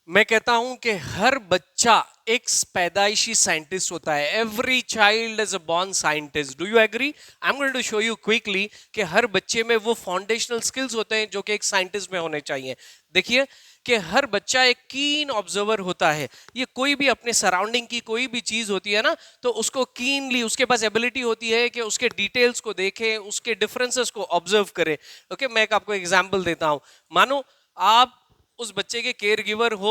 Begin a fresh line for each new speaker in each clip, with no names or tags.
मैं कहता हूं कि हर बच्चा एक पैदाइशी साइंटिस्ट होता है. Every child is a born scientist. Do you agree? I am going to show you quickly कि हर बच्चे में वो फाउंडेशनल स्किल्स होते हैं जो कि एक साइंटिस्ट में होने चाहिए. देखिए कि हर बच्चा एक कीन ऑब्जर्वर होता है. ये कोई भी अपने सराउंडिंग की कोई भी चीज होती है ना, तो उसको कीनली, उसके पास एबिलिटी होती है कि उसके डिटेल्स को देखे, उसके डिफरेंसेस को ऑब्जर्व करे. ओके, मैं आपको एग्जांपल देता हूं. मानो आप उस बच्चे के केयर गिवर हो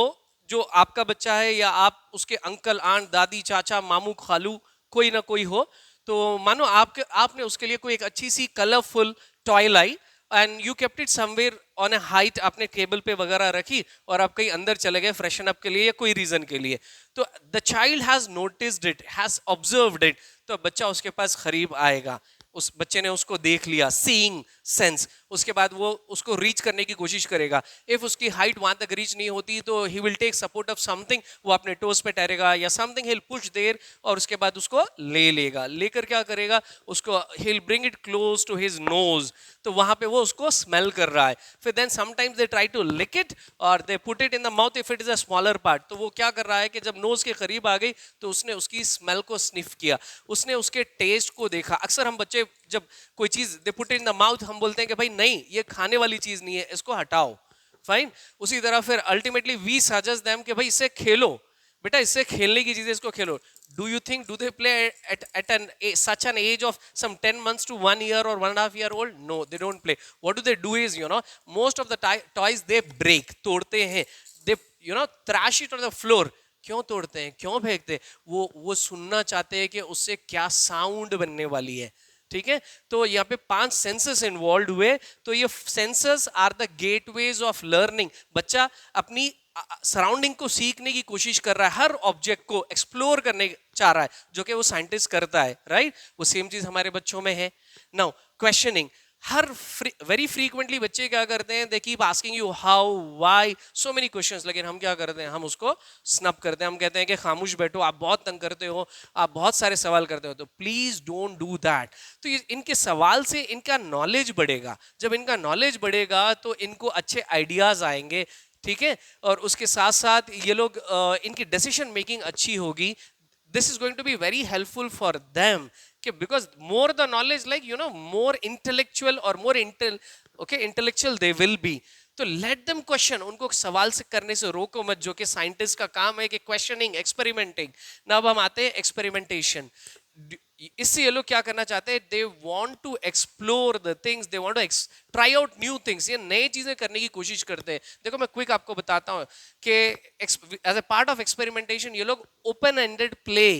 जो आपका बच्चा है, या आप उसके अंकल, आंट, दादी, चाचा, मामू, खालू, कोई ना कोई हो. तो मानो आपने उसके लिए कोई एक अच्छी सी कलरफुल टॉय लाई and you kept it somewhere on a height, आपने टेबल पे वगैरह रखी और आप कहीं अंदर चले गए फ्रेशन अप के लिए या कोई रीजन के लिए. तो the child has noticed it, has observed it. तो बच्चा उसके पास करीब आएगा. उस बच्चे ने उसको देख लिया, सीइंग सेंस. उसके बाद वो उसको रीच करने की कोशिश करेगा. इफ उसकी हाइट वहां तक रीच नहीं होती तो he will take support of something. वो अपने टोस पे ठहरेगा या something, he will push there और उसके बाद उसको ले लेगा. लेकर क्या करेगा, उसको he will bring it close to his nose. तो वहां पे वो उसको स्मेल कर रहा है. फिर then sometimes they try to lick it और they put it in the mouth if it is a smaller part. तो वो क्या कर रहा है कि जब नोज के करीब आ गई तो उसने उसकी स्मेल को स्निफ किया, उसने उसके टेस्ट को देखा. अक्सर हम बच्चे जब कोई चीज they put in the mouth, हम बोलते हैं कि भाई नहीं, ये खाने वाली चीज नहीं है, इसको हटाओ. फाइन. उसी तरह फिर अल्टीमेटली वी सजेस्ट देम कि भाई इससे खेलो, बेटा इससे खेलने की चीजें, इसको खेलो. Do you think do they play at an such an age of some 10 months to 1 year or 1.5 year old? No, they don't play. What do they do is, most of the toys they break, तोड़ते हैं. they trash it on the floor. क्यों तोड़ते हैं, क्यों फेंकते हैं? वो सुनना चाहते हैं कि उससे क्या साउंड बनने वाली है. ठीक है, तो यहाँ पे 5 सेंसस इन्वॉल्व हुए. तो ये senses are the gateways of learning. बच्चा अपनी सराउंडिंग को सीखने की कोशिश कर रहा है, हर ऑब्जेक्ट को एक्सप्लोर करने चाह रहा है, जो कि वो साइंटिस्ट करता है. राइट, वो सेम चीज हमारे बच्चों में है. Now questioning. Her very frequently बच्चे क्या करते हैं, they keep asking you how, why, so many questions. लेकिन हम क्या करते हैं, हम उसको स्नप करते हैं. हम कहते हैं कि खामोश बैठो, आप बहुत तंग करते हो, आप बहुत सारे सवाल करते हो. तो प्लीज डोंट डू दैट. तो इनके सवाल से इनका नॉलेज बढ़ेगा. जब इनका नॉलेज बढ़ेगा तो इनको अच्छे आइडियाज आएंगे. ठीक है, और उसके साथ साथ ये लोग इनकी डिसीजन मेकिंग अच्छी होगी. this is going to be very helpful for them, okay? Because more the knowledge, like more intellectual or more intellectual they will be. तो लेट देम क्वेश्चन. उनको सवाल से करने से रोको मत, जो कि साइंटिस्ट का काम है कि क्वेश्चनिंग, एक्सपेरिमेंटिंग. ना अब हम आते हैं एक्सपेरिमेंटेशन. इससे ये लोग क्या करना चाहते हैं, they want to explore the things, they want to try out new things. ये नई चीजें करने की कोशिश करते हैं. देखो मैं क्विक आपको बताता हूँ कि as a part of experimentation ये लोग ओपन एंडेड प्ले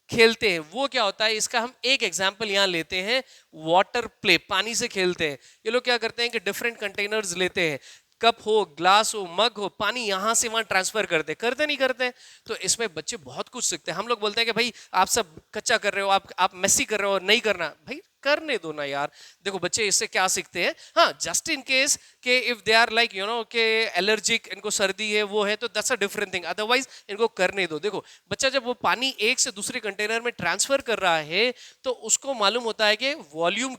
खेलते हैं. वो क्या होता है, इसका हम एक एग्जांपल यहाँ लेते हैं. वाटर प्ले, पानी से खेलते हैं. ये लोग क्या करते हैं कि डिफरेंट कंटेनर्स लेते हैं, कप हो, ग्लास हो, मग हो, पानी यहां से वहां ट्रांसफर करते नहीं करते. तो इसमें बच्चे बहुत कुछ सीखते हैं. हम लोग बोलते हैं कि भाई आप सब कच्चा कर रहे हो, आप मेसी कर रहे हो, नहीं करना. भाई करने दो ना यार. देखो बच्चे इससे क्या सीखते हैं, हाँ जस्ट इन केस के इफ दे आर लाइक के एलर्जिक, इनको सर्दी है, वो है, तो that's a different thing. Otherwise इनको करने दो. देखो बच्चा जब वो पानी एक से दूसरे कंटेनर में ट्रांसफर कर रहा है तो उसको मालूम होता है कि वॉल्यूम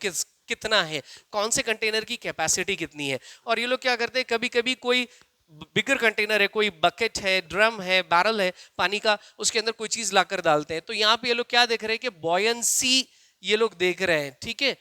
कितना है, कौन से कंटेनर की कैपेसिटी कितनी है. और ये लोग क्या करते हैं, कभी कभी कोई बिगर कंटेनर है, कोई बकेट है, ड्रम है, बैरल है पानी का, उसके अंदर कोई चीज लाकर डालते हैं. तो यहाँ पे ये लोग क्या देख रहे हैं कि बॉयंसी ये लोग देख रहे हैं. ठीक है,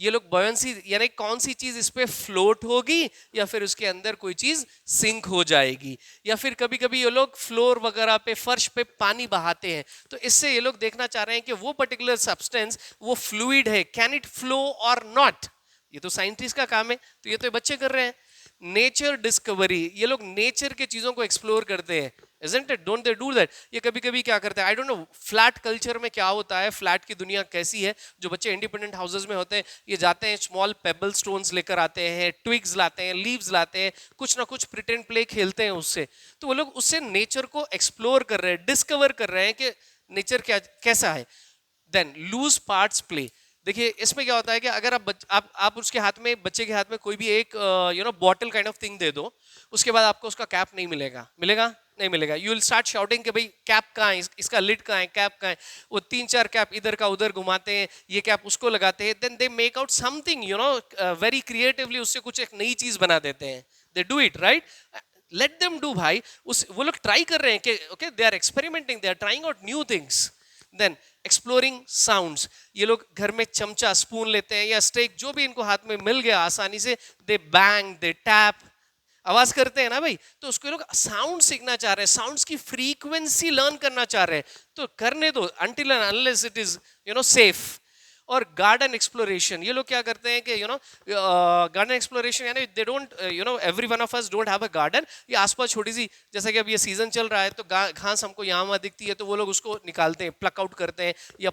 ये लोग बॉयंसी यानी कौन सी चीज इस पे फ्लोट होगी या फिर उसके अंदर कोई चीज सिंक हो जाएगी. या फिर कभी कभी ये लोग फ्लोर वगैरह पे, फर्श पे पानी बहाते हैं. तो इससे ये लोग देखना चाह रहे हैं कि वो पर्टिकुलर सब्सटेंस, वो फ्लूइड है, कैन इट फ्लो और नॉट. ये तो साइंटिस्ट का काम है, तो ये तो बच्चे कर रहे हैं. नेचर डिस्कवरी, ये लोग नेचर के चीजों को एक्सप्लोर करते हैं. Isn't it? Don't they do that? ये कभी कभी क्या करते हैं, I don't know flat culture में क्या होता है, फ्लैट की दुनिया कैसी है. जो बच्चे इंडिपेंडेंट हाउसेज में होते हैं ये जाते हैं, स्मॉल पेबल स्टोन्स लेकर आते हैं, ट्विग्स लाते हैं, लीव्स लाते हैं, कुछ ना कुछ प्रिटेंड प्ले खेलते हैं उससे. तो वो लोग उससे नेचर को एक्सप्लोर कर रहे हैं, डिस्कवर कर रहे हैं कि नेचर क्या कैसा है. Then loose parts play. देखिए इसमें क्या होता है कि अगर आप उसके हाथ में, बच्चे के हाथ में कोई भी एक bottle kind of thing they दो, उसके बाद आपको उसका कैप नहीं मिलेगा. मिलेगा नहीं मिलेगा. यू विल स्टार्ट शाउटिंग कि भाई कैप कहाँ है, इसका लिड कहाँ है, कैप कहाँ है. वो 3-4 कैप इधर का उधर घुमाते हैं, ये कैप उसको लगाते हैं. Then they make out something very creatively, उससे कुछ एक नई चीज बना देते हैं. They do it right. Let them do भाई. उस वो लोग ट्राई कर रहे हैं कि okay they are experimenting, they are trying out new things. Then exploring sounds. ये लोग घर में चमचा स्पून लेते हैं या स्टेक जो भी इनको हाथ में मिल गया आसानी से, दे बैंग, दे टैप, आवाज करते हैं ना भाई. तो उसको लोग साउंड सीखना चाह रहे हैं, साउंड्स की फ्रीक्वेंसी लर्न करना चाह रहे हैं. तो करने दो until and unless it is safe. और गार्डन एक्सप्लोरेशन, ये लोग क्या करते हैं कि गार्डन एक्सप्लोरेशन यानी they don't every one of us don't have a garden. ये आसपास छोटी सी, जैसा कि अब ये सीजन चल रहा है तो घास हमको यहाँ वहाँ दिखती है, तो वो लोग उसको निकालते हैं, प्लक आउट करते हैं, या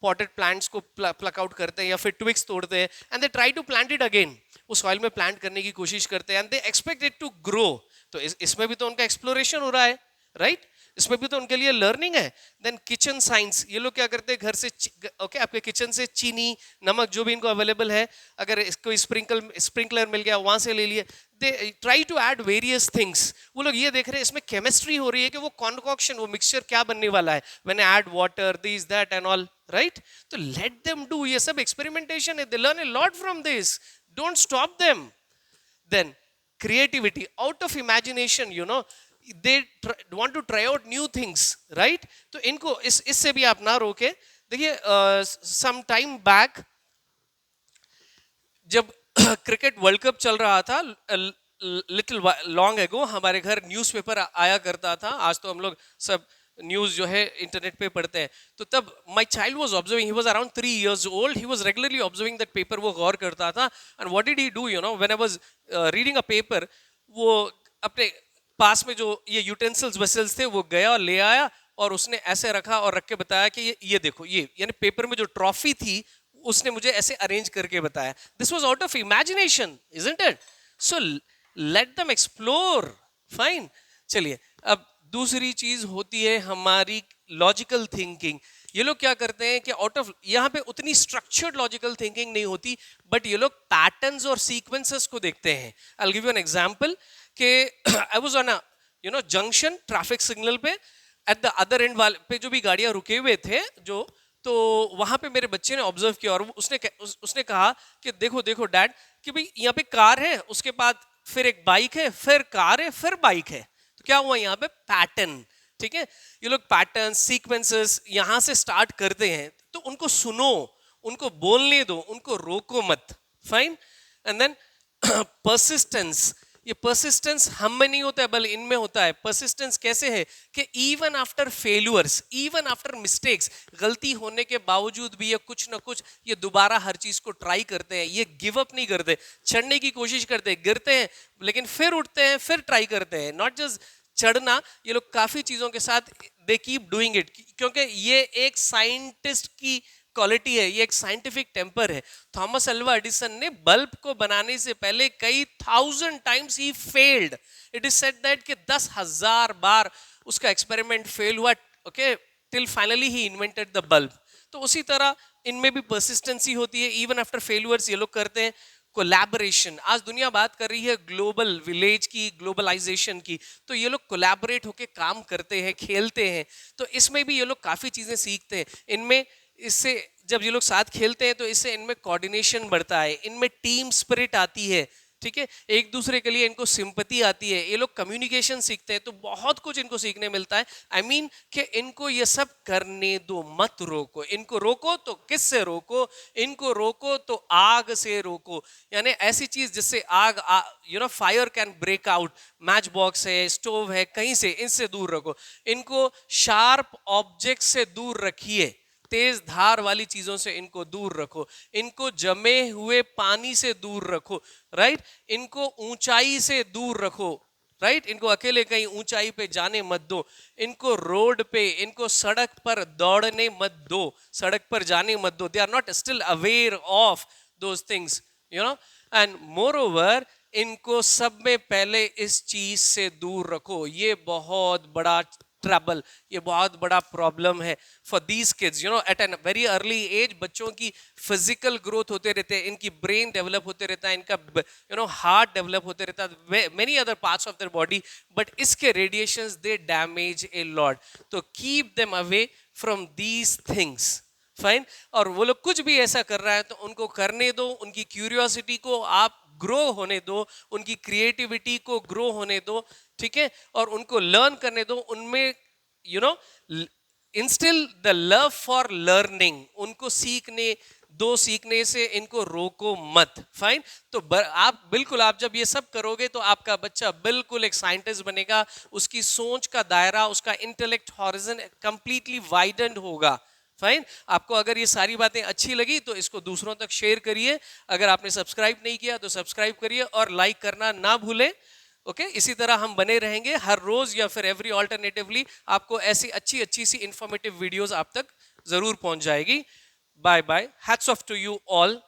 पॉटेड प्लांट्स को प्लक आउट करते हैं, या फिर ट्विक्स तोड़ते हैं, and they try to plant it again. वो सॉइल में प्लांट करने की कोशिश करते हैं, and they expect it to grow. तो इसमें भी तो उनका एक्सप्लोरेशन हो रहा है, राइट? इसमें भी तो उनके लिए लर्निंग है. देन किचन साइंस, ये लोग क्या करते हैं, घर से ओके आपके किचन से चीनी, नमक जो भी इनको अवेलेबल है, अगर इसको स्प्रिंकलर मिल गया वहां से ले लिए. They try to add various things. वो लोग ये देख रहे हैं इसमें केमिस्ट्री हो रही है कि वो कॉन्कॉक्शन, वो मिक्सचर क्या बनने वाला है, when add water, this that and all, right? तो लेट देम डू. ये सब एक्सपेरिमेंटेशन है, they learn a lot from this. Don't stop them. Then creativity, out of imagination, they want to try out new things, right? तो इनको इससे भी आप ना रोके. देखिए some time back जब क्रिकेट वर्ल्ड कप चल रहा था, लिटिल लॉन्ग एगो, हमारे घर न्यूज़पेपर आया करता था. आज तो हम लोग सब न्यूज़ जो है इंटरनेट पे पढ़ते हैं. तो तब my child was observing, he was around 3 years old, he was regularly observing that paper. वो गौर करता था. And what did he do, when I was reading a paper, वो अपने पास में जो ये यूटेंसिल्स वेसल्स थे वो गया और ले आया, और उसने ऐसे रखा और रख के बताया कि ये देखो, ये यानी पेपर में जो ट्रॉफी थी उसने मुझे ऐसे अरेंज करके बताया. This was out of imagination, isn't it? So let them explore. Fine. चलिए, अब दूसरी चीज होती है हमारी लॉजिकल थिंकिंग. ये लोग क्या करते हैं कि आउट ऑफ, यहाँ पे उतनी स्ट्रक्चर्ड लॉजिकल थिंकिंग नहीं होती, बट ये लोग पैटर्न्स और सीक्वेंसेस को देखते हैं. I will give you an example कि I was on a junction, traffic signal पे, एट द अदर एंड वाले पे जो भी गाड़ियां रुके हुए थे, तो वहां पे मेरे बच्चे ने ऑब्जर्व किया, और उसने कहा कि देखो देखो डैड, कि भाई यहाँ पे कार है, उसके बाद फिर एक बाइक है, फिर कार है, फिर बाइक है. तो क्या हुआ यहाँ पे? पैटर्न. ठीक है, ये लोग पैटर्न सीक्वेंसेस यहां से स्टार्ट करते हैं. तो उनको सुनो, उनको बोलने दो, उनको रोको मत. फाइन. And then persistence. ये परसिस्टेंस हम में नहीं होता है, बल्कि इनमें होता है. परसिस्टेंस कैसे है कि even after failures, even after mistakes, गलती होने के बावजूद भी ये कुछ ना कुछ ये दोबारा हर चीज को ट्राई करते हैं. ये गिव अप नहीं करते, चढ़ने की कोशिश करते हैं, गिरते हैं लेकिन फिर उठते हैं, फिर ट्राई करते हैं. नॉट जस्ट चढ़ना, ये लोग काफी चीजों के साथ दे कीप डूइंग इट, क्योंकि ये एक साइंटिस्ट की क्वालिटी है, ये एक साइंटिफिक टेम्पर है. थॉमस अल्वा एडिसन ने बल्ब को बनाने से पहले कई 1000 times he failed. It is said that कि 10,000 बार उसका एक्सपेरिमेंट फेल हुआ, okay, till finally he invented the bulb. तो उसी तरह इनमें भी परसिस्टेंसी होती है. इवन आफ्टर फेल्यूअर्स ये लोग करते हैं. कोलैबोरेशन, आज दुनिया बात कर रही है ग्लोबल विलेज की, ग्लोबलाइजेशन की. तो ये लोग कोलैबोरेट होके काम करते हैं, खेलते हैं. तो इसमें भी ये लोग काफी चीजें सीखते हैं. इनमें इससे जब ये लोग साथ खेलते हैं तो इससे इनमें कोऑर्डिनेशन बढ़ता है, इनमें टीम स्पिरिट आती है. ठीक है, एक दूसरे के लिए इनको सिंपैथी आती है, ये लोग कम्युनिकेशन सीखते हैं. तो बहुत कुछ इनको सीखने मिलता है. आई मीन कि इनको ये सब करने दो, मत रोको. इनको रोको तो किससे रोको? इनको रोको तो आग से रोको. यानी ऐसी चीज जिससे आग fire can break out. Match box है, स्टोव है, कहीं से इनसे दूर रखो. इनको शार्प ऑब्जेक्ट से दूर रखिए, तेज धार वाली चीजों से इनको दूर रखो. इनको जमे हुए पानी से दूर रखो, राइट? इनको ऊंचाई से दूर रखो, राइट? इनको अकेले कहीं ऊंचाई पे जाने मत दो. इनको रोड पे, इनको सड़क पर दौड़ने मत दो, सड़क पर जाने मत दो. They are not still aware of those things, and moreover इनको सब में पहले इस चीज से दूर रखो. ये बहुत बड़ा ट्रबल, ये बहुत बड़ा प्रॉब्लम है for these kids. At an very early age बच्चों की फिजिकल ग्रोथ होते रहते हैं, इनकी ब्रेन डेवलप होते रहता है, इनका हार्ट डेवलप होते रहता है, many other parts of their body. But इसके radiations they damage a lot. तो keep them away from these things. Fine. और वो लोग कुछ भी ऐसा कर रहा है तो उनको करने दो. उनकी क्यूरियोसिटी को आप ग्रो होने दो, उनकी क्रिएटिविटी को ग्रो होने दो, ठीक है, और उनको लर्न करने दो, उनमें you know instil the love for learning, उनको सीखने दो, सीखने से इनको रोको मत। फाइन। तो आप बिल्कुल, आप जब ये सब करोगे तो आपका बच्चा बिल्कुल एक साइंटिस्ट बनेगा, उसकी सोच का दायरा, उसका इंटेलेक्ट हॉरिजन कंप्लीटली वाइडन होगा। फाइन। आपको अगर ये सारी बातें अच्छी लगी तो इसको दूसरों तक शेयर करिए, अगर आपने सब्सक्राइब नहीं किया तो सब्सक्राइब करिए और लाइक करना ना भूलें। ओके, इसी तरह हम बने रहेंगे हर रोज या फिर एवरी ऑल्टरनेटिवली, आपको ऐसी अच्छी अच्छी सी इंफॉर्मेटिव वीडियोस आप तक जरूर पहुंच जाएगी। Bye bye, hats off to you all.